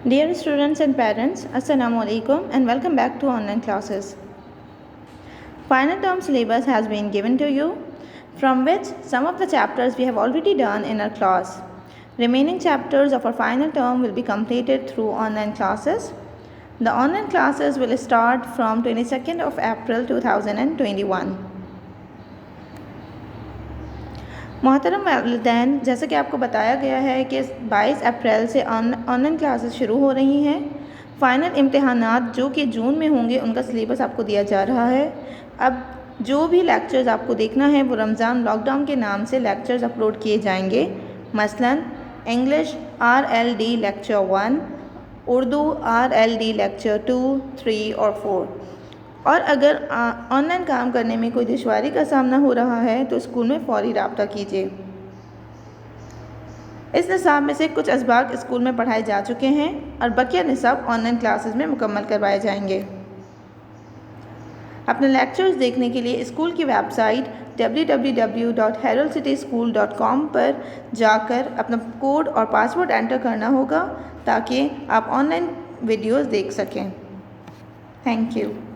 Dear students and parents, Assalamu alaikum and welcome back to online classes. Final term syllabus has been given to you, from which some of the chapters we have already done in our class. Remaining chapters of our final term will be completed through online classes. The online classes will start from 22nd of April 2021. मोहतरम वालिदैन, जैसा कि आपको बताया गया है कि 22 अप्रैल से ऑनलाइन क्लासेस शुरू हो रही हैं। फ़ाइनल इम्तिहानात जो कि जून में होंगे उनका सिलेबस आपको दिया जा रहा है। अब जो भी लेक्चर्स आपको देखना है वो रमज़ान लॉकडाउन के नाम से लेक्चर्स अपलोड किए जाएंगे। मसलन English RLD lecture 1, Urdu RLD lecture 2, 3 और 4। और अगर ऑनलाइन काम करने में कोई दुश्वारी का सामना हो रहा है तो स्कूल में फ़ौरी राब्ता कीजिए। इस निसाब में से कुछ असबाक स्कूल में पढ़ाए जा चुके हैं और बकिया निसाब ऑनलाइन क्लासेस में मुकम्मल करवाए जाएंगे। अपने लेक्चर्स देखने के लिए स्कूल की वेबसाइट www.heraldcityschool.com पर जाकर अपना कोड और पासवर्ड एंटर करना होगा ताकि आप ऑनलाइन वीडियोज़ देख सकें। Thank you.